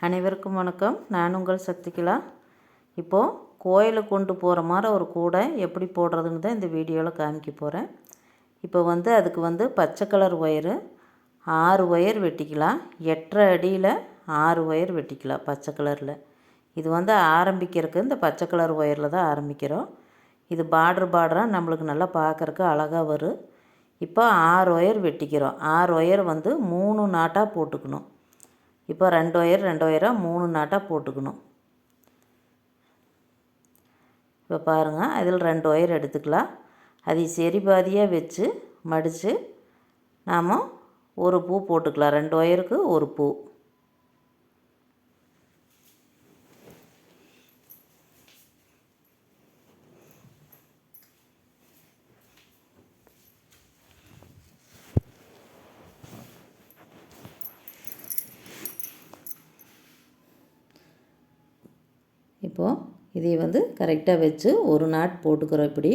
அனைவருக்கும் வணக்கம். நான் உங்கள் சக்திகலா. இப்போது கோயிலுக்கு கொண்டு போகிற மாதிரி ஒரு கூடை எப்படி போடுறதுன்னு தான் இந்த வீடியோவில் காமிக்க போகிறேன். இப்போ அதுக்கு பச்சை கலர் ஒயரு 6 ஒயர் வெட்டிக்கலாம். 8.5 அடியில் 6 ஒயர் வெட்டிக்கலாம் பச்சை கலரில். இது ஆரம்பிக்கிறதுக்கு இந்த பச்சை கலர் ஒயரில் தான் ஆரம்பிக்கிறோம். இது பார்டராக நம்மளுக்கு நல்லா பார்க்குறக்கு அழகாக வரும். இப்போ 6 ஒயர் வெட்டிக்கிறோம். 6 ஒயர் 3 நாட்டாக போட்டுக்கணும். இப்போ 2 ஒயராக 3 நாட்டாக போட்டுக்கணும். இப்போ பாருங்கள், அதில் 2 ஒயர் எடுத்துக்கலாம். அதை சரி பாதியாக வச்சு மடித்து நாம் ஒரு பூ போட்டுக்கலாம். 2 ஒயருக்கு ஒரு பூ. இப்போது இதை கரெக்டாக வச்சு ஒரு நாட் போட்டுக்கிறோம். இப்படி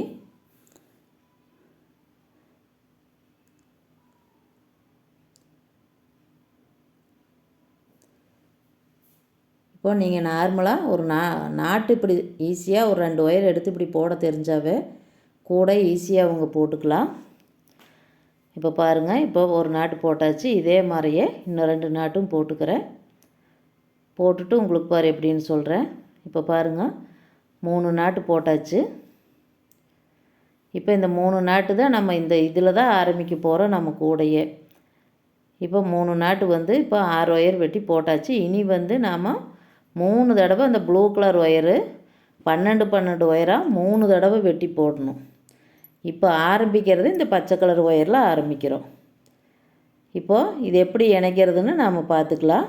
இப்போ நீங்கள் நார்மலாக ஒரு நாட்டு இப்படி ஈஸியாக ஒரு 2 ஒயர் எடுத்து இப்படி போட தெரிஞ்சாவே கூட ஈஸியாக அவங்க போட்டுக்கலாம். இப்போ பாருங்கள், இப்போ ஒரு நாட்டு போட்டாச்சு. இதே மாதிரியே இன்னும் 2 நாட்டும் போட்டுக்கிறேன். போட்டுட்டு உங்களுக்கு பாரு எப்படின்னு சொல்கிறேன். இப்போ பாருங்கள், 3 நாட்டு போட்டாச்சு. இப்போ இந்த 3 நாட்டு தான் நம்ம இந்த இதில் தான் ஆரம்பிக்க போகிறோம் நம்ம கூடையே. இப்போ 3 நாட்டு இப்போ 6 ஒயர் வெட்டி போட்டாச்சு. இனி நாம் 3 தடவை அந்த ப்ளூ கலர் ஒயரு 12 ஒயராக 3 தடவை வெட்டி போடணும். இப்போ ஆரம்பிக்கிறது இந்த பச்சை கலர் ஒயரில் ஆரம்பிக்கிறோம். இப்போது இது எப்படி இணைக்கிறதுன்னு நாம் பார்த்துக்கலாம்.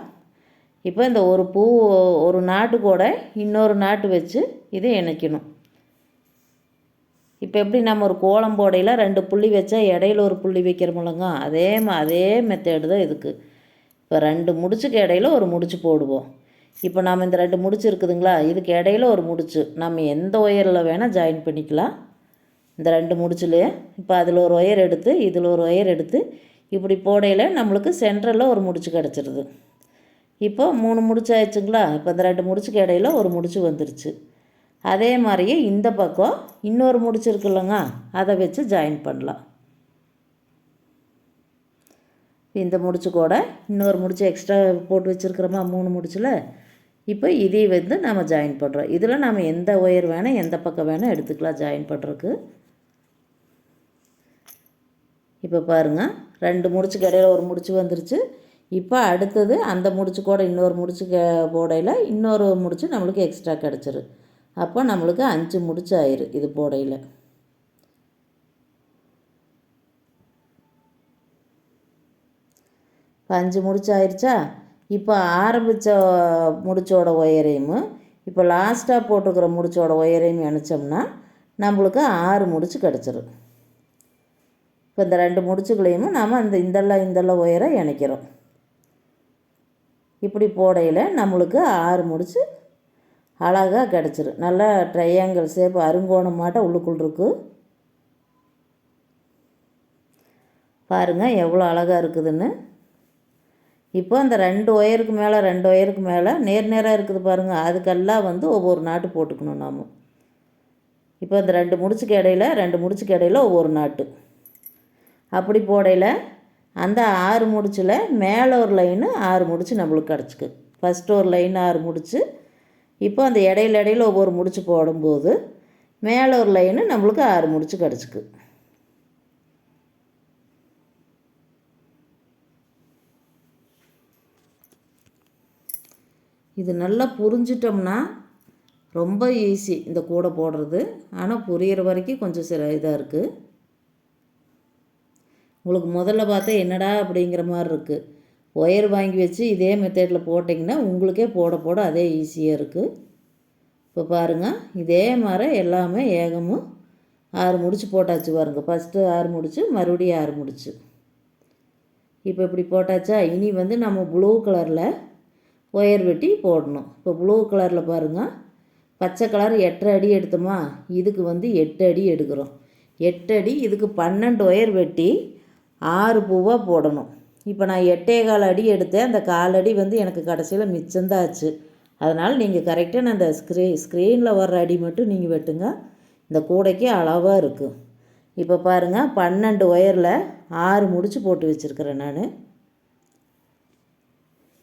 இப்போ இந்த ஒரு பூ ஒரு நாட்டு கூட இன்னொரு நாட்டு வச்சு இதை இணைக்கணும். இப்போ எப்படி நம்ம ஒரு கோலம் போடையில் 2 புள்ளி வச்சா இடையில ஒரு புள்ளி வைக்கிறோமுலங்க, அதே மெத்தேடு தான் இதுக்கு. இப்போ 2 முடிச்சுக்கு இடையில ஒரு முடிச்சு போடுவோம். இப்போ நாம் இந்த 2 முடிச்சு இருக்குதுங்களா, இதுக்கு இடையில ஒரு முடிச்சு நம்ம எந்த ஒயரில் வேணால் ஜாயின் பண்ணிக்கலாம். இந்த 2 முடிச்சுலையே இப்போ அதில் ஒரு ஒயர் எடுத்து இதில் ஒரு ஒயர் எடுத்து இப்படி போடையில் நம்மளுக்கு சென்டரில் ஒரு முடிச்சு கிடச்சிருது. இப்போ 3 முடிச்சு ஆயிடுச்சுங்களா. இப்போ இந்த 2 முடிச்சுக்கு இடையில ஒரு முடிச்சு வந்துருச்சு. அதே மாதிரியே இந்த பக்கம் இன்னொரு முடிச்சு இருக்குல்லங்க, அதை வச்சு ஜாயின் பண்ணலாம். இந்த முடிச்சு கூட இன்னொரு முடிச்சு எக்ஸ்ட்ரா போட்டு வச்சுருக்கிறோமா 3 முடிச்சில். இப்போ இதை நம்ம ஜாயின் பண்ணுறோம். இதில் நம்ம எந்த ஒயர் வேணால் எந்த பக்கம் வேணால் எடுத்துக்கலாம் ஜாயின் பண்ணுறதுக்கு. இப்போ பாருங்கள், 2 முடிச்சுக்கு இடையில ஒரு முடிச்சு வந்துருச்சு. இப்போ அடுத்தது அந்த முடிச்சு கூட இன்னொரு முடிச்சு போடையில் இன்னொரு முடிச்சு நம்மளுக்கு எக்ஸ்ட்ரா கிடச்சிரு. அப்போ நம்மளுக்கு 5 முடிச்சு ஆயிரு இது போடையில். இப்போ 5 முடிச்சு ஆயிடுச்சா. இப்போ ஆரம்பித்த முடிச்சோட ஒயரையும் இப்போ லாஸ்ட்டாக போட்டுக்கிற முடிச்சோட ஒயரையும் இணைச்சோம்னா நம்மளுக்கு 6 முடிச்சு கிடச்சிரும். இப்போ இந்த 2 முடிச்சுகளையும் நாம் இந்தெல்லாம் ஒயரை இணைக்கிறோம். இப்படி போடையில் நம்மளுக்கு 6 முடிச்சு அழகாக கிடச்சிரும். நல்லா ட்ரையாங்கிள் ஷேப் அருங்கோணம் மாட்ட உள்ளுக்குள் இருக்குது. பாருங்கள் எவ்வளோ அழகாக இருக்குதுன்னு. இப்போ அந்த 2 ஒயருக்கு மேலே நேராக இருக்குது பாருங்கள், அதுக்கெல்லாம் ஒவ்வொரு நாட்டு போட்டுக்கணும் நாம். இப்போ இந்த 2 முடிச்சுக்கு இடையில ஒவ்வொரு நாட்டு அப்படி போடையில் அந்த 6 முடிச்சில் மேலே ஒரு லைனு 6 முடிச்சு நம்மளுக்கு கிடச்சிக்கு. ஃபஸ்ட்டு ஒரு லைன் 6 முடிச்சு. இப்போ அந்த இடையில ஒவ்வொரு முடிச்சு போடும்போது மேலே ஒரு லைனு நம்மளுக்கு 6 முடிச்சு கிடச்சிக்கு. இது நல்லா புரிஞ்சிட்டோம்னா ரொம்ப ஈஸி இந்த கூடை போடுறது. ஆனால் புரிகிற வரைக்கும் கொஞ்சம் இதாக இருக்குது. உங்களுக்கு முதல்ல பார்த்தா என்னடா அப்படிங்கிற மாதிரி இருக்குது. ஒயர் வாங்கி வச்சு இதே மெத்தடில் போட்டிங்கன்னா உங்களுக்கே போட அதே ஈஸியாக இருக்குது. இப்போ பாருங்கள், இதே மாதிரி எல்லாமே ஏகமும் 6 முடிச்சு போட்டாச்சு பாருங்கள். ஃபஸ்ட்டு 6 முடிச்சு, மறுபடியும் 6 முடிச்சு. இப்போ இப்படி போட்டாச்சா. இனி நம்ம ப்ளூ கலரில் ஒயர் வெட்டி போடணும். இப்போ ப்ளூ கலரில் பாருங்கள், பச்சை கலர் 8.5 அடி எடுத்தோமா, இதுக்கு 8 அடி எடுக்கிறோம். 8 அடி இதுக்கு 12 ஒயர் வெட்டி 6 பூவாக போடணும். இப்போ நான் 8.25 அடி எடுத்தேன். அந்த 1/4 அடி வந்து எனக்கு கடைசியில் மிச்சம்தான் ஆச்சு. அதனால் நீங்கள் கரெக்டாக நான் அந்த ஸ்க்ரீனில் வர்ற அடி மட்டும் நீங்கள் வெட்டுங்க. இந்த கூடைக்கு அளவாக இருக்குது. இப்போ பாருங்கள் 12 ஒயரில் 6 முடிச்சு போட்டு வச்சுருக்கிறேன் நான்.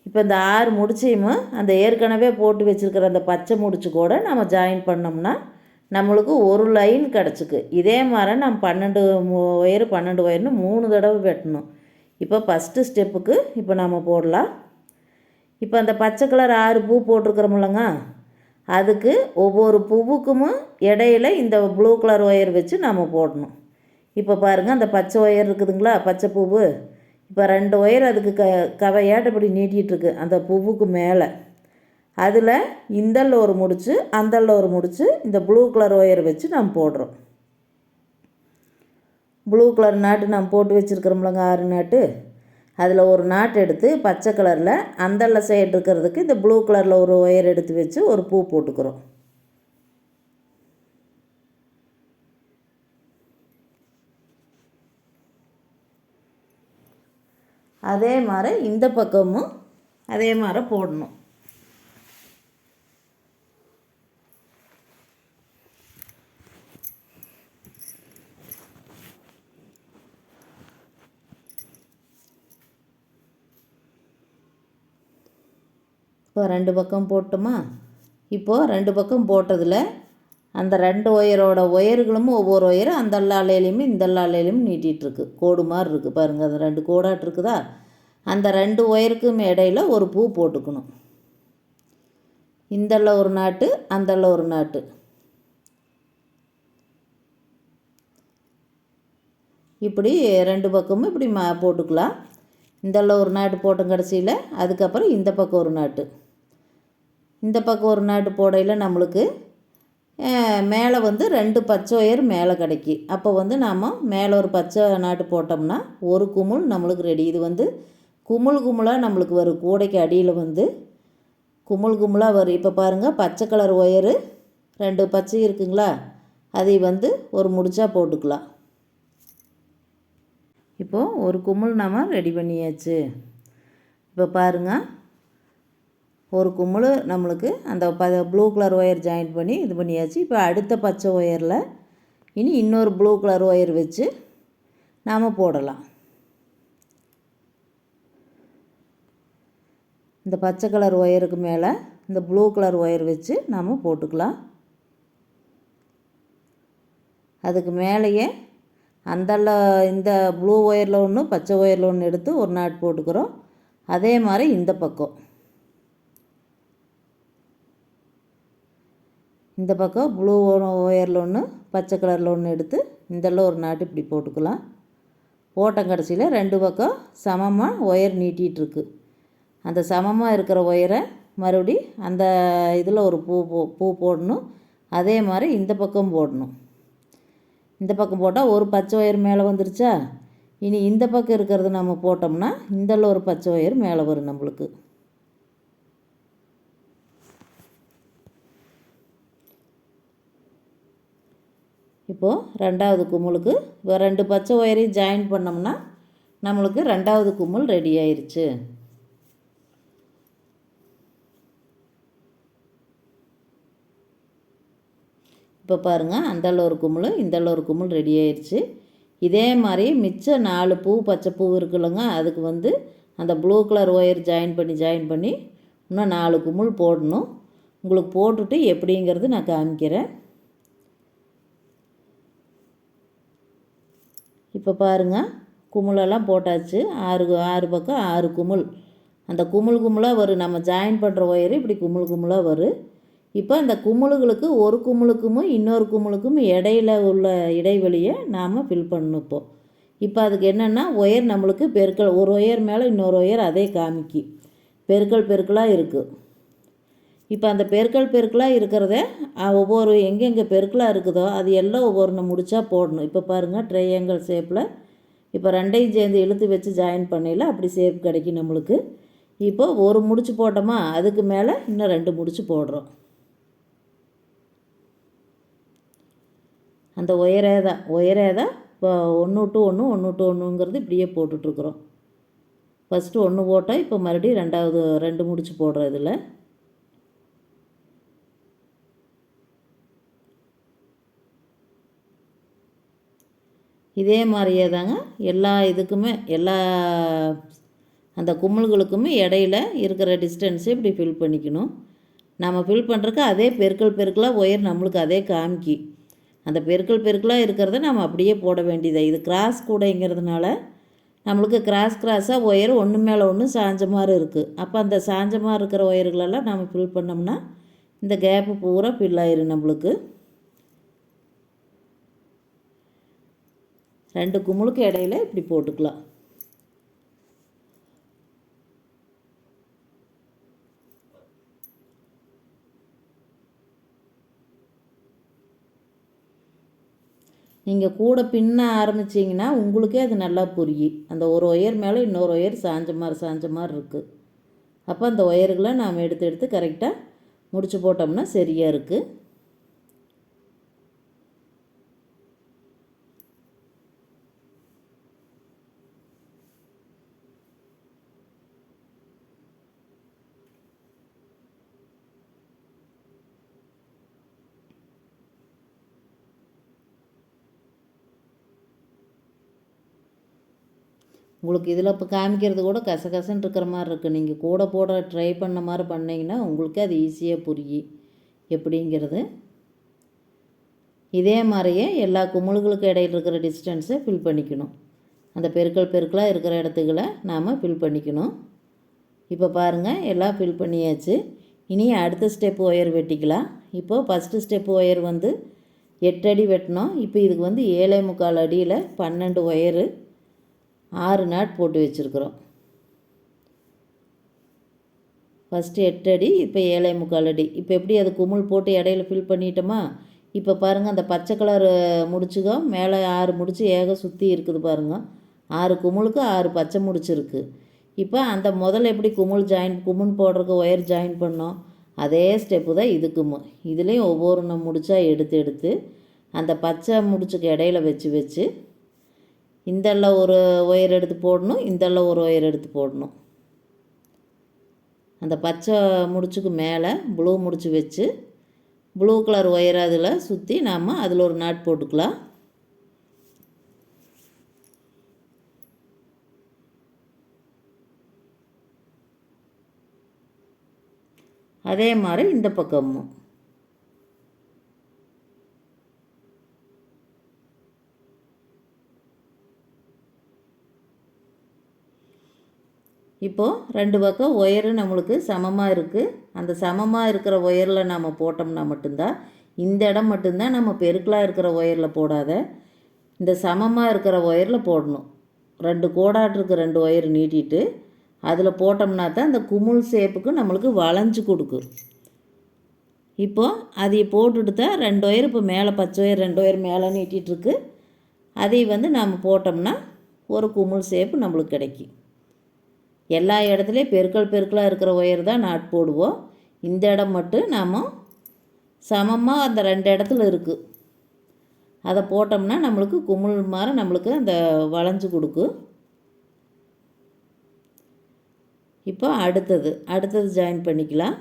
இப்போ இந்த 6 முடிச்சையும் அந்த ஏற்கனவே போட்டு வச்சுருக்கிற அந்த பச்சை முடிச்சு கூட நம்ம ஜாயின் பண்ணோம்னா நம்மளுக்கு ஒரு லைன் கிடச்சிக்கு. இதே மாதிரி நம்ம 12 ஒயர்னு 3 தடவை வெட்டணும். இப்போ ஃபஸ்ட்டு ஸ்டெப்புக்கு இப்போ நம்ம போடலாம். இப்போ அந்த பச்சை கலர் 6 பூ போட்டிருக்கிறோமில்லங்க, அதுக்கு ஒவ்வொரு பூவுக்கும் இடையில இந்த ப்ளூ கலர் ஒயர் வச்சு நம்ம போடணும். இப்போ பாருங்கள் அந்த பச்சை ஒயர் இருக்குதுங்களா, பச்சை பூவு. இப்போ 2 ஒயர் அதுக்கு கவையாட்ட இப்படி நீட்டிகிட்ருக்கு அந்த பூவுக்கு மேலே. அதில் இந்தல்ல ஒரு முடிச்சு அந்தல்ல ஒரு முடிச்சு இந்த ப்ளூ கலர் ஒயர் வச்சு நம்ம போடுறோம். ப்ளூ கலர் நாட்டு நம்ம போட்டு வச்சுருக்கிறோம்லங்க 6 நாட்டு, அதில் ஒரு நாட்டு எடுத்து பச்சை கலரில் அந்தல்ல சைடு இருக்கிறதுக்கு இந்த ப்ளூ கலரில் ஒரு ஒயர் எடுத்து வச்சு ஒரு பூ போட்டுக்கிறோம். அதே மாதிரி இந்த பக்கமும் அதே மாதிரி போடணும். இப்போ 2 பக்கம் போட்டோமா. இப்போது 2 பக்கம் போட்டதில் அந்த 2 ஒயர்களும் ஒவ்வொரு ஒயர் அந்த அலையிலையுமே இந்த அலையிலையும் நீட்டிகிட்ருக்கு. கோடு மாதிரி இருக்குது பாருங்கள், அது 2 கோடாட்டு இருக்குதா. அந்த 2 ஒயருக்கும் இடையில் ஒரு பூ போட்டுக்கணும். இந்தல்ல ஒரு நாட்டு அந்தல்ல ஒரு நாட்டு. இப்படி 2 பக்கமும் இப்படி போட்டுக்கலாம். இந்தல்ல ஒரு நாட்டு போட்டோம் கடைசியில். அதுக்கப்புறம் இந்த பக்கம் ஒரு நாட்டு, இந்த பக்கம் ஒரு நாட்டு போடையில் நம்மளுக்கு மேலே வந்து 2 பச்சை ஒயர் மேலே கிடைக்கி. அப்போ வந்து நாம் மேலே ஒரு பச்சை நாட்டு போட்டோம்னா ஒரு குமுள் நம்மளுக்கு ரெடி. இது வந்து குமுளாக நம்மளுக்கு வரும். கூடைக்கு அடியில் வந்து குமுளாக வரும். இப்போ பாருங்கள் பச்சை கலர் ஒயரு 2 பச்சை இருக்குங்களா, அதை வந்து ஒரு முடிச்சா போட்டுக்கலாம். இப்போது ஒரு குமுள் நாம் ரெடி பண்ணியாச்சு. இப்போ பாருங்கள் ஒரு குமுள் நம்மளுக்கு அந்த ப்ளூ கலர் ஒயர் ஜாயின் பண்ணி இது பண்ணியாச்சு. இப்போ அடுத்த பச்சை ஒயரில் இனி இன்னொரு ப்ளூ கலர் ஒயர் வச்சு நாம் போடலாம். இந்த பச்சை கலர் ஒயருக்கு மேலே இந்த ப்ளூ கலர் ஒயர் வச்சு நாம் போட்டுக்கலாம். அதுக்கு மேலேயே அந்தல்ல இந்த ப்ளூ ஒயரில் ஒன்று பச்சை ஒயரில் ஒன்று எடுத்து ஒரு நாட் போட்டுக்கிறோம். அதே மாதிரி இந்த பக்கம் இந்த பக்கம் ப்ளூ ஒயரில் ஒன்று பச்சை கலரில் ஒன்று எடுத்து இந்தெல்லாம் ஒரு நாட்டு இப்படி போட்டுக்கலாம். போட்ட கடைசியில் 2 பக்கம் சமமாக ஒயர் நீட்டிகிட்ருக்கு. அந்த சமமாக இருக்கிற ஒயரை மறுபடி அந்த இதில் ஒரு பூ போடணும். அதே மாதிரி இந்த பக்கம் போடணும். இந்த பக்கம் போட்டால் ஒரு பச்சை ஒயர் மேலே வந்துருச்சா. இனி இந்த பக்கம் இருக்கிறது நம்ம போட்டோம்னா இந்தெல்லாம் ஒரு பச்சை ஒயர் மேலே வரும் நம்மளுக்கு. இப்போது 2வது குமுளுக்கு 2 பச்சை ஒயரையும் ஜாயின் பண்ணோம்னா நம்மளுக்கு 2வது குமுள் ரெடி ஆயிடுச்சு. இப்போ பாருங்கள் அந்தல்ல ஒரு குமுள் இந்தல்ல ஒரு குமுள் ரெடி ஆயிடுச்சு. இதே மாதிரி மிச்சம் 4 பூ பச்சை பூ இருக்குல்லங்க, அதுக்கு வந்து அந்த ப்ளூ கலர் ஒயர் ஜாயின் பண்ணி இன்னும் 4 குமுள் போடணும். உங்களுக்கு போட்டுட்டு எப்படிங்கிறது நான் காமிக்கிறேன். இப்போ பாருங்கள் குமுளெல்லாம் போட்டாச்சு. 6 பக்கம் 6 குமுள். அந்த குமுளாக வரும். நம்ம ஜாயின் பண்ணுற ஒயரு இப்படி குமுளாக வரும். இப்போ அந்த குமுளுகளுக்கு ஒரு குமுளுக்கும் இன்னொரு குமுளுக்கும் இடையில உள்ள இடைவெளியை நாம் ஃபில் பண்ணணும். இப்போ அதுக்கு என்னென்னா ஒயர் நம்மளுக்கு பெருக்கல், ஒரு ஒயர் மேலே இன்னொரு ஒயர் அதே காமிக்கி பெருக்கலாக இருக்குது. இப்போ அந்த பெருக்கலாக இருக்கிறத ஒவ்வொரு எங்கெங்கே பெருக்கலாக இருக்குதோ அது எல்லாம் ஒவ்வொரு முடிச்சா போடணும். இப்போ பாருங்கள் ட்ரையாங்கிள் ஷேப்பில் இப்போ 2ஐயும் சேர்ந்து இழுத்து வச்சு ஜாயின் பண்ணையில் அப்படி ஷேப் கிடைக்கும் நம்மளுக்கு. இப்போ ஒரு முடிச்சு போட்டோமா, அதுக்கு மேலே இன்னும் 2 முடிச்சு போடுறோம். அந்த ஒயரே தான் இப்போ 1 to 1 1 to 1ங்கிறது இப்படியே போட்டுட்ருக்குறோம். ஃபஸ்ட்டு ஒன்று போட்டால் இப்போ மறுபடியும் ரெண்டாவது 2 முடிச்சு போடுறோம் இதில். இதே மாதிரியே தாங்க எல்லா இதுக்குமே எல்லா அந்த குமிழ்களுக்குமே இடையில இருக்கிற டிஸ்டன்ஸை இப்படி ஃபில் பண்ணிக்கணும். நம்ம ஃபில் பண்ணுறக்கு அதே பெருக்கலாக ஒயர் நம்மளுக்கு அதே காமிக்கி. அந்த பெருக்கலாக இருக்கிறத நம்ம அப்படியே போட வேண்டியதை. இது கிராஸ் கூடைங்கிறதுனால நம்மளுக்கு கிராஸாக ஒயர் ஒன்று மேலே ஒன்று சாஞ்ச மாதிரி இருக்குது. அப்போ அந்த சாஞ்ச மாதிரி இருக்கிற ஒயர்களெல்லாம் நம்ம ஃபில் பண்ணோம்னா இந்த கேப்பு பூரா ஃபில் ஆயிரும் நம்மளுக்கு. 2 குமிழுக்கு இடையில இப்படி போட்டுக்கலாம். நீங்கள் கூட பின்ன ஆரம்பிச்சிங்கன்னா உங்களுக்கே அது நல்லா புரியும். அந்த ஒரு ஒயர் மேலே இன்னொரு ஒயர் சாஞ்ச மாதிரி இருக்குது. அப்போ அந்த ஒயர்களை நாம் எடுத்து கரெக்டாக முடிச்சு போட்டோம்னா சரியாக இருக்குது. உங்களுக்கு இதில் இப்போ காமிக்கிறது கூட கசகசன்னு இருக்கிற மாதிரி இருக்குது. நீங்கள் கூட போட ட்ரை பண்ண மாதிரி பண்ணிங்கன்னா உங்களுக்கே அது ஈஸியாக புரியும் எப்படிங்கிறது. இதே மாதிரியே எல்லா குமிழ்களுக்கு இடையில் இருக்கிற டிஸ்டன்ஸை ஃபில் பண்ணிக்கணும். அந்த பெருக்கலாக இருக்கிற இடத்துக்களை நாம் ஃபில் பண்ணிக்கணும். இப்போ பாருங்கள் எல்லாம் ஃபில் பண்ணியாச்சு. இனி அடுத்த ஸ்டெப் ஒயர் வெட்டிக்கலாம். இப்போது ஃபஸ்ட்டு ஸ்டெப் ஒயர் வந்து 8 அடி வெட்டினோம். இப்போ இதுக்கு வந்து 7.25 அடியில் 12 ஒயரு 6 நாட் போட்டு வச்சுருக்குறோம். ஃபஸ்ட்டு 8 அடி, இப்போ 7.25 அடி. இப்போ எப்படி அது குமிழ் போட்டு இடையில ஃபில் பண்ணிட்டோமா? இப்போ பாருங்கள் அந்த பச்சை கலர் முடிச்சுக்கோ மேலே 6 முடிச்சு சுற்றி இருக்குது பாருங்கள். 6 குமிழுக்கு 6 பச்சை முடிச்சு இருக்குது. இப்போ அந்த முதல்ல எப்படி குமிழ் போடுறதுக்கு ஒயர் ஜாயின் பண்ணோம் அதே ஸ்டெப்பு தான் இதுக்கும். இதுலேயும் ஒவ்வொரு முடிச்சா எடுத்து அந்த பச்சை முடிச்சுக்கு இடையில வச்சு இந்தெல்லாம் ஒரு ஒயர் எடுத்து போடணும், இந்தெல்லாம் ஒரு ஒயர் எடுத்து போடணும். அந்த பச்சை முடிச்சுக்கு மேலே ப்ளூ முடிச்சு வச்சு ப்ளூ கலர் ஒயர் அதில் சுற்றி நாம் அதில் ஒரு நாட் போட்டுக்கலாம். அதே மாதிரி இந்த பக்கமும் இப்போது 2 பக்கம் ஒயரு நம்மளுக்கு சமமாக இருக்குது. அந்த சமமாக இருக்கிற ஒயரில் நம்ம போட்டோம்னா மட்டும்தான் இந்த இடம் மட்டும்தான் நம்ம பெருக்கலாக இருக்கிற ஒயரில் போடாத இந்த சமமாக இருக்கிற ஒயரில் போடணும். 2 கோடாட்டிருக்கு 2 ஒயர் நீட்டிட்டு அதில் போட்டோம்னா தான் அந்த குமிழ் ஷேப்புக்கு நம்மளுக்கு வளைஞ்சு கொடுக்கும். இப்போது அதை போட்டுட்டு தான் 2 ஒயர் இப்போ மேலே பச்சை ஒயர் 2 ஒயர் மேலே நீட்டிகிட்ருக்கு. அதை வந்து நாம் போட்டோம்னா ஒரு குமிழ் ஷேப்பு நம்மளுக்கு கிடைக்கும். எல்லா இடத்துலையும் பெருக்கலாக இருக்கிற ஒயர் தான் நாட் போடுவோம். இந்த இடம் மட்டும் நாம் சமமாக அந்த 2 இடத்துல இருக்குது. அதை போட்டோம்னா நம்மளுக்கு குமிழ் மாதிரி நம்மளுக்கு அந்த வளைஞ்சு கொடுக்கும். இப்போ அடுத்தது ஜாயின் பண்ணிக்கலாம்.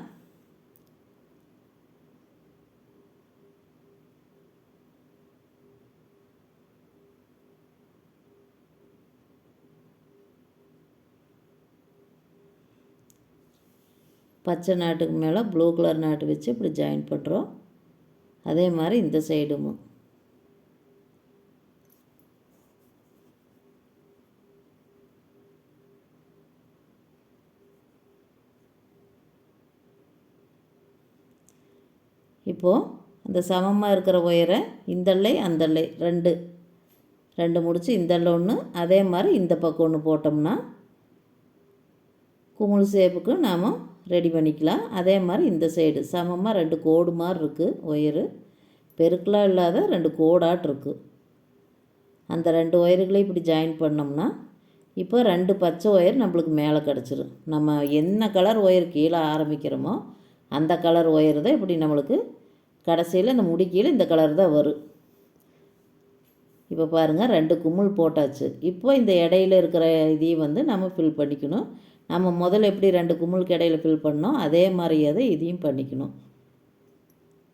பச்சை நாட்டுக்கு மேலே ப்ளூ கலர் நாட்டு வச்சு இப்படி ஜாயின் பண்ணுறோம். அதே மாதிரி இந்த சைடும் இப்போது அந்த சமமாக இருக்கிற ஒயரை இந்தல்லை அந்தல்லை ரெண்டு முடிச்சு இந்தல்ல ஒன்று அதே மாதிரி இந்த பக்கம் ஒன்று போட்டோம்னா குமிழ் ஷேப்புக்கு நாம் ரெடி பண்ணிக்கலாம். அதே மாதிரி இந்த சைடு சமமாக 2 கோடு மாதிரி இருக்குது ஒயரு, பெருக்கலாக இல்லாத 2 கோடாட் இருக்குது. அந்த 2 ஒயர்களையும் இப்படி ஜாயின் பண்ணோம்னா இப்போ 2 பச்சை ஒயர் நம்மளுக்கு மேலே கிடச்சிரும். நம்ம என்ன கலர் ஒயர் கீழே ஆரம்பிக்கிறோமோ அந்த கலர் ஒயர் தான் இப்படி நம்மளுக்கு கடைசியில் இந்த முடிக்கையில் இந்த கலர் தான் வரும். இப்போ பாருங்கள் 2 குமிழ் போட்டாச்சு. இப்போ இந்த இடையில இருக்கிற இதையும் வந்து நம்ம ஃபில் பண்ணிக்கணும். நம்ம முதல்ல எப்படி 2 குமிழுக்கு இடையில ஃபில் பண்ணோம் அதே மாதிரியே தான் இதையும் பண்ணிக்கணும்.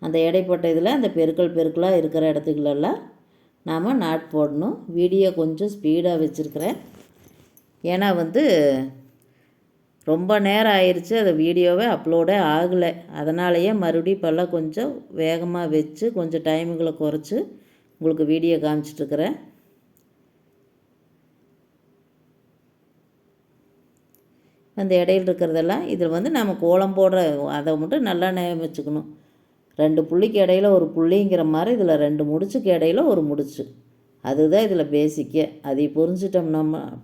அந்த இடைப்பட்ட இதில் அந்த பெருக்கலாக இருக்கிற இடத்துக்குள்ளெல்லாம் நாம் நாட் போடணும். வீடியோ கொஞ்சம் ஸ்பீடாக வச்சுருக்கிறேன். ஏன்னா வந்து ரொம்ப நேரம் ஆயிடுச்சு, அது வீடியோவே அப்லோடே ஆகலை. அதனாலேயே மறுபடியும் இப்போல்லாம் கொஞ்சம் வேகமாக வச்சு கொஞ்சம் டைமுகளை குறைச்சி உங்களுக்கு வீடியோ காமிச்சிட்ருக்கிறேன். அந்த இடையில் இருக்கிறதெல்லாம் இதில் வந்து நம்ம கோலம் போடுற அதை மட்டும் நல்லா ஞாபகம் வச்சுக்கணும். 2 புள்ளிக்கு இடையில ஒரு புள்ளிங்கிற மாதிரி இதில் 2 முடிச்சுக்கு இடையில ஒரு முடிச்சு. அதுதான் இதில் பேசிக்கே. அதை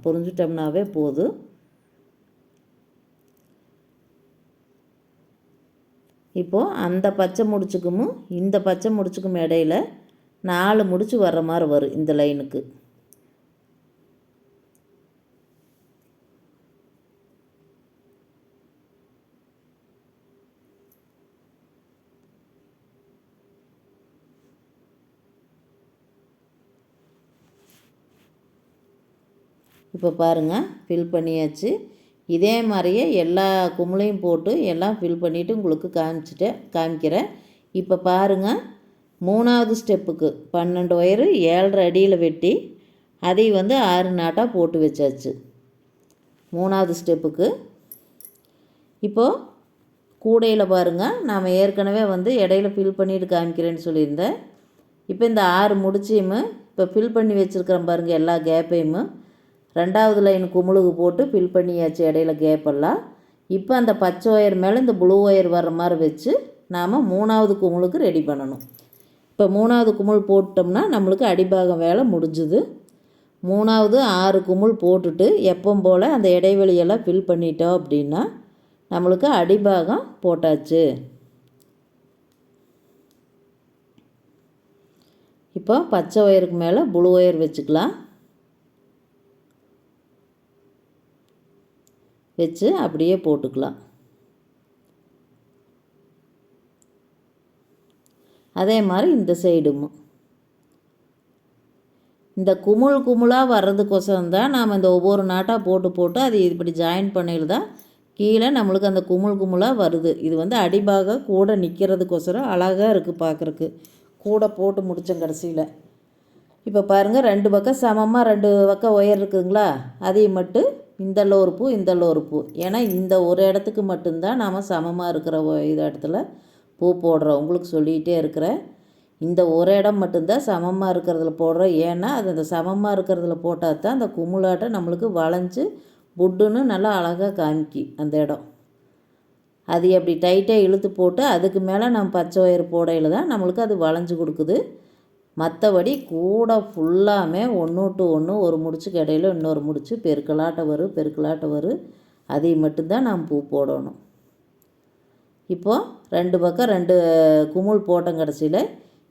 புரிஞ்சிட்டோம்னாவே போதும். இப்போது அந்த பச்சை முடிச்சுக்கும் இந்த பச்சை முடிச்சுக்கும் இடையில 4 முடிச்சு வர்ற மாதிரி வரும் இந்த லைனுக்கு. இப்போ பாருங்கள் ஃபில் பண்ணியாச்சு. இதே மாதிரியே எல்லா குமிழையும் போட்டு எல்லாம் ஃபில் பண்ணிவிட்டு உங்களுக்கு காமிக்கிறேன். இப்போ பாருங்கள் 3வது ஸ்டெப்புக்கு 12 ஒயரு 7.5 அடியில் வெட்டி அதை வந்து 6 நாட்டாக போட்டு வச்சாச்சு 3வது ஸ்டெப்புக்கு. இப்போது கூடையில் பாருங்கள் நாம் ஏற்கனவே வந்து இடையில ஃபில் பண்ணிவிட்டு காமிக்கிறேன்னு சொல்லியிருந்தேன். இப்போ இந்த 6 முடிச்சையும் இப்போ ஃபில் பண்ணி வச்சுருக்கிறேன் பாருங்கள். எல்லா கேப்பையும் 2வது லைன் குமிழுக்கு போட்டு ஃபில் பண்ணியாச்சு இடையில கேப்பெல்லாம். இப்போ அந்த பச்சை ஒயர் மேலே இந்த ப்ளூ ஒயர் வர்ற மாதிரி வச்சு நாம் 3வது குமிழுக்கு ரெடி பண்ணணும். இப்போ 3வது குமிழ் போட்டோம்னா நம்மளுக்கு அடிபாகம் வேலை முடிஞ்சுது. 3வது 6 குமிழ் போட்டுட்டு எப்பவும் போல் அந்த இடைவெளியெல்லாம் ஃபில் பண்ணிட்டோம் அப்படின்னா நம்மளுக்கு அடிபாகம் போட்டாச்சு. இப்போ பச்சை ஒயருக்கு மேலே ப்ளூ ஒயர் வச்சுக்கலாம். வச்சு அப்படியே போட்டுக்கலாம். அதே மாதிரி இந்த சைடும் இந்த குமிழாக வர்றதுக்கோசரம் தான் நாம் இந்த ஒவ்வொரு நாட்டாக போட்டு அது இப்படி ஜாயின் பண்ணியில் தான் கீழே நம்மளுக்கு அந்த குமிழாக வருது. இது வந்து அடிபாக கூட நிற்கிறதுக்கோசரம் அழகாக இருக்குது பார்க்குறக்கு. கூட போட்டு முடித்தேன் கடைசியில். இப்போ பாருங்கள் 2 பக்கம் சமமாக 2 பக்கம் ஒயர் இருக்குதுங்களா, அதையும் மட்டும் இந்தள்ள ஒரு பூ இந்தள்ள ஒரு பூ. ஏன்னா இந்த ஒரு இடத்துக்கு மட்டும்தான் நாம் சமமாக இருக்கிற இடத்துல பூ போடுறோம். உங்களுக்கு சொல்லிகிட்டே இருக்கிறேன். இந்த ஒரு இடம் மட்டும்தான் சமமாக இருக்கிறதுல போடுறோம். ஏன்னா அது அந்த சமமாக இருக்கிறதுல போட்டால் தான் அந்த குமுளாட்டை நம்மளுக்கு வளைஞ்சு புட்டுன்னு நல்லா அழகாக காமிக்கி அந்த இடம். அது அப்படி டைட்டாக இழுத்து போட்டு அதுக்கு மேலே நம்ம பச்சை ஒயர் போடையில் தான் நம்மளுக்கு அது வளைஞ்சு கொடுக்குது. மற்றபடி கூட ஃபுல்லாமே ஒன்று ஒரு முடிச்சுக்கு இடையில இன்னொரு முடிச்சு பெருக்கலாட்ட வரும். அதை மட்டும்தான் நாம் பூ போடணும். இப்போது 2 பக்கம் 2 குமிழ் போட்டோம் கடைசியில்.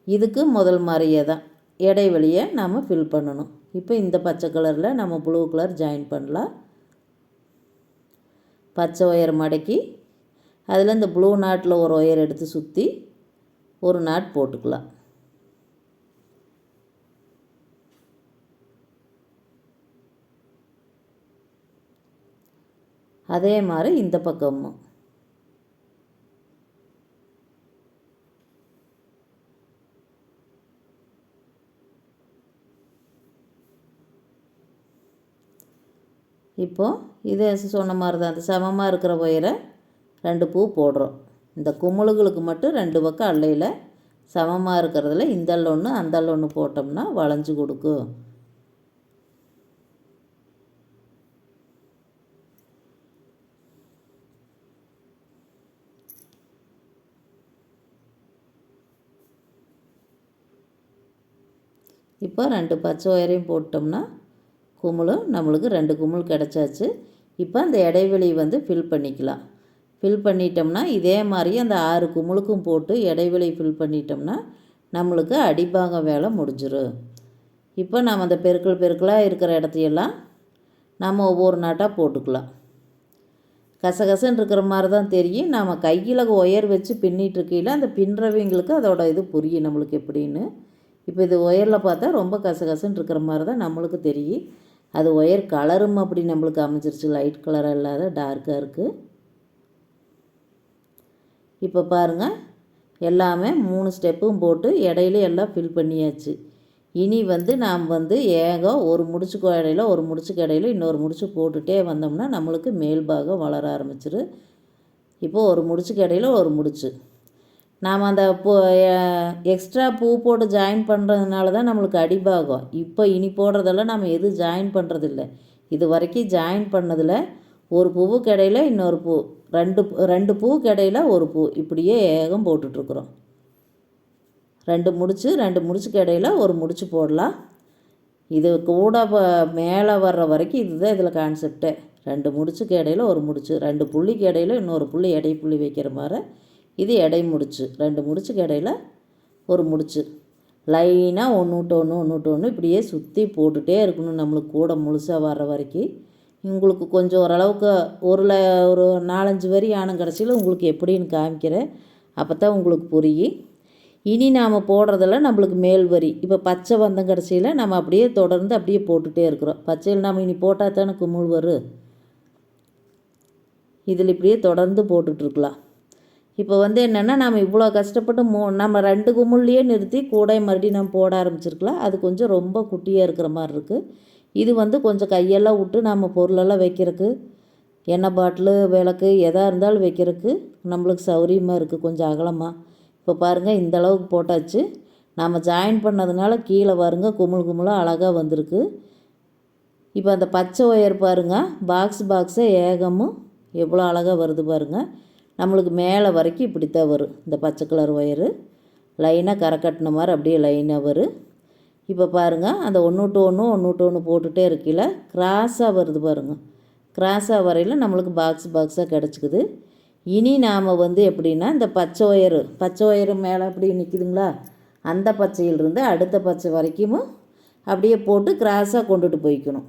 இதுக்கு முதல் மாதிரியே தான் இடைவெளியை நாம் ஃபில் பண்ணணும். இப்போ இந்த பச்சை கலரில் நம்ம ப்ளூ கலர் ஜாயின் பண்ணலாம். பச்சை ஒயர் மடக்கி அதில் இந்த ப்ளூ நாட்டில் ஒரு ஒயர் எடுத்து சுற்றி ஒரு நாட் போட்டுக்கலாம். அதே மாதிரி இந்த பக்கமும் இப்போது இதே சொன்ன மாதிரி தான் அந்த சமமாக இருக்கிற ஒயரை 2 பூ போடுறோம். இந்த குமிழுகளுக்கு மட்டும் 2 பக்கம் அல்லையில் சமமாக இருக்கிறதுல இந்தள்ள ஒன்று அந்தள்ள ஒன்று போட்டோம்னா வளைஞ்சு கொடுக்கும். இப்போ 2 பச்சை ஒயரையும் போட்டோம்னா குமிழும் நம்மளுக்கு 2 குமிழ் கிடச்சாச்சு. இப்போ அந்த இடைவெளி வந்து ஃபில் பண்ணிக்கலாம். ஃபில் பண்ணிட்டோம்னா இதே மாதிரி அந்த 6 குமிழுக்கும் போட்டு இடைவெளி ஃபில் பண்ணிட்டோம்னா நம்மளுக்கு அடிபாகம் வேலை முடிஞ்சிடும். இப்போ நம்ம அந்த பெருக்கலாக இருக்கிற இடத்தையெல்லாம் நம்ம ஒவ்வொரு நாட்டாக போட்டுக்கலாம். கசகசன்னு இருக்கிற மாதிரி தான் தெரியும். நாம் கையில் ஒயர் வச்சு பின்னிட்டு இருக்கையில் அந்த பின்னுறவங்களுக்கு அதோட இது புரியும் நம்மளுக்கு எப்படின்னு. இப்போ இது ஒயரில் பார்த்தா ரொம்ப கசகசன்னு இருக்கிற மாதிரி தான் நம்மளுக்கு தெரியும். அது ஒயர் கலரும் அப்படி நம்மளுக்கு அமைஞ்சிருச்சு, லைட் கலராக இல்லாத டார்க்காக இருக்குது. இப்போ பாருங்கள், எல்லாமே 3 ஸ்டெப்பும் போட்டு இடையில எல்லாம் ஃபில் பண்ணியாச்சு. இனி நாம் ஒரு முடிச்சுக்கு இடையில ஒரு முடிச்சுக்கு இடையில இன்னொரு முடிச்சு போட்டுகிட்டே வந்தோம்னா நம்மளுக்கு மேல் பாகம் வளர ஆரம்பிச்சிரு. இப்போது ஒரு முடிச்சுக்கு இடையில ஒரு முடிச்சு நாம் அந்த எக்ஸ்ட்ரா பூ போட்டு ஜாயின் பண்ணுறதுனால தான் நம்மளுக்கு அடிபாகம். இப்போ இனி போடுறதெல்லாம் நம்ம எதுவும் ஜாயின் பண்ணுறதில்ல. இது வரைக்கும் ஜாயின் பண்ணதில் ஒரு பூவுக்கு இடையில இன்னொரு பூ, ரெண்டு பூவுக்கு இடையில ஒரு பூ, இப்படியே ஏகம் போட்டுட்ருக்குறோம். 2 முடிச்சுக்கு இடையில ஒரு முடிச்சு போடலாம். இது கூட மேலே வர்ற வரைக்கும் இதுதான் இதில் கான்செப்டே. 2 முடிச்சுக்கு இடையில ஒரு முடிச்சு, 2 புள்ளிக்கு இடையில இன்னொரு புள்ளி, எடை புள்ளி வைக்கிற மாதிரி இது எடை முடிச்சு. 2 முடிச்சுக்கு இடையில ஒரு முடிச்சு லைனாக ஒன்று இப்படியே சுற்றி போட்டுகிட்டே இருக்கணும் நம்மளுக்கு கூட முழுசாக வர்ற வரைக்கும். உங்களுக்கு கொஞ்சம் ஓரளவுக்கு ஒரு 4-5 வரி ஆன கடைசியில் உங்களுக்கு எப்படின்னு காமிக்கிறேன், அப்போ தான் உங்களுக்கு புரியும். இனி நாம் போடுறதெல்லாம் நம்மளுக்கு மேல் வரி. இப்போ பச்சை வந்த கடைசியில் நம்ம அப்படியே தொடர்ந்து அப்படியே போட்டுகிட்டே இருக்கிறோம். பச்சையில் நம்ம இனி போட்டால் தானே குமிழ் வரும். இதில் இப்படியே தொடர்ந்து போட்டுட்ருக்கலாம். இப்போ என்னென்னா நம்ம இவ்வளோ கஷ்டப்பட்டு நம்ம 2 குமிழ்லையே நிறுத்தி கூட மறுபடியும் நம்ம போட ஆரம்பிச்சிருக்கலாம். அது கொஞ்சம் ரொம்ப குட்டியாக இருக்கிற மாதிரி இருக்குது. இது கொஞ்சம் கையெல்லாம் விட்டு நம்ம பொருளெல்லாம் வைக்கிறதுக்கு, எண்ணெய் பாட்டிலு, விளக்கு எதாக இருந்தாலும் வைக்கிறதுக்கு நம்மளுக்கு சௌரியமாக இருக்குது, கொஞ்சம் அகலமாக. இப்போ பாருங்கள், இந்த அளவுக்கு போட்டாச்சு. நம்ம ஜாயின் பண்ணதுனால கீழே பாருங்க குமிழாக அழகாக வந்திருக்கு. இப்போ அந்த பச்சை ஒயர் பாருங்கள், பாக்ஸாக ஏகமும் எவ்வளோ அழகாக வருது பாருங்கள். நம்மளுக்கு மேலே வரைக்கும் இப்படித்தான் வரும். இந்த பச்சை கலர் ஒயரு லைனாக கரை கட்டின மாதிரி அப்படியே லைனாக வரும். இப்போ பாருங்கள், அந்த ஒன்று ஒன்று போட்டுகிட்டே இருக்கையில் கிராஸாக வருது பாருங்கள். கிராஸாக வரையில் நம்மளுக்கு பாக்ஸாக கிடச்சிக்குது. இனி நாம் எப்படின்னா இந்த பச்சை ஒயரு மேலே அப்படி நிற்கிதுங்களா, அந்த பச்சையிலிருந்து அடுத்த பச்சை வரைக்கும் அப்படியே போட்டு கிராஸாக கொண்டுட்டு போய்க்கணும்.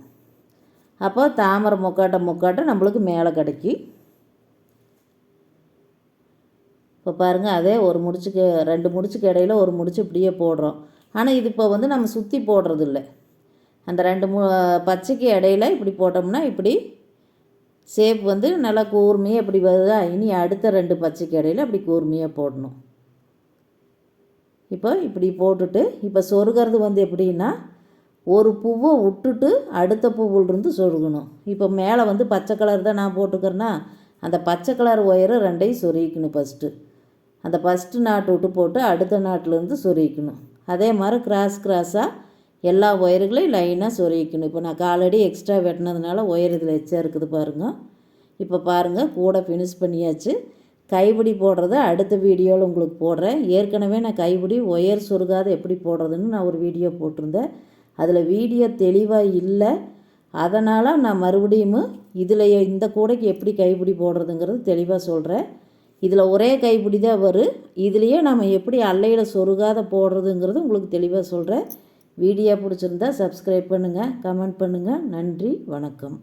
அப்போ தாமரை முக்காட்ட நம்மளுக்கு மேலே கிடைக்கும். இப்போ பாருங்கள், அதே ஒரு முடிச்சுக்கு 2 முடிச்சுக்கு இடையில ஒரு முடிச்சு இப்படியே போடுறோம். ஆனால் இது இப்போ நம்ம சுற்றி போடுறதில்ல. அந்த 2 பச்சைக்கு இடையில இப்படி போட்டோம்னா இப்படி ஷேப் நல்லா கூர்மையாக இப்படி வருதா. இனி அடுத்த 2 பச்சைக்கு இடையில அப்படி கூர்மையாக போடணும். இப்போ இப்படி போட்டுட்டு இப்போ சொருகிறது எப்படின்னா, ஒரு பூவை விட்டுட்டு அடுத்த பூவிலிருந்து சொருகணும். இப்போ மேலே பச்சை கலர் தான் நான் போட்டுக்கிறேன்னா, அந்த பச்சை கலர் ஒயரை 2ஐயும் சொருகிக்கணும். அந்த ஃபஸ்ட்டு நாட்டு விட்டு போட்டு அடுத்த நாட்டிலேருந்து சொருகிக்கணும். அதே மாதிரி கிராஸாக எல்லா ஒயர்களையும் லைனாக சொருகிக்கணும். இப்போ நான் ஆல்ரெடி எக்ஸ்ட்ரா வெட்டினதுனால ஒயர் இதில் எச்சா இருக்குது பாருங்கள். இப்போ பாருங்கள், கூட ஃபினிஷ் பண்ணியாச்சு. கைப்பிடி போடுறத அடுத்த வீடியோவில் உங்களுக்கு போடுறேன். ஏற்கனவே நான் கைப்பிடி ஒயர் சொருகாத எப்படி போடுறதுன்னு நான் ஒரு வீடியோ போட்டிருந்தேன். அதில் வீடியோ தெளிவாக இல்லை. அதனால் நான் மறுபடியும் இதில் இந்த கூடைக்கு எப்படி கைப்பிடி போடுறதுங்கிறது தெளிவாக சொல்கிறேன். இதில் ஒரே கைப்பிடி தான் வரும். இதுலேயே நம்ம எப்படி அல்லையில் சொருகாத போடுறதுங்கிறது உங்களுக்கு தெளிவாக சொல்கிறேன். வீடியோ பிடிச்சிருந்தா சப்ஸ்கிரைப் பண்ணுங்கள், கமெண்ட் பண்ணுங்கள். நன்றி, வணக்கம்.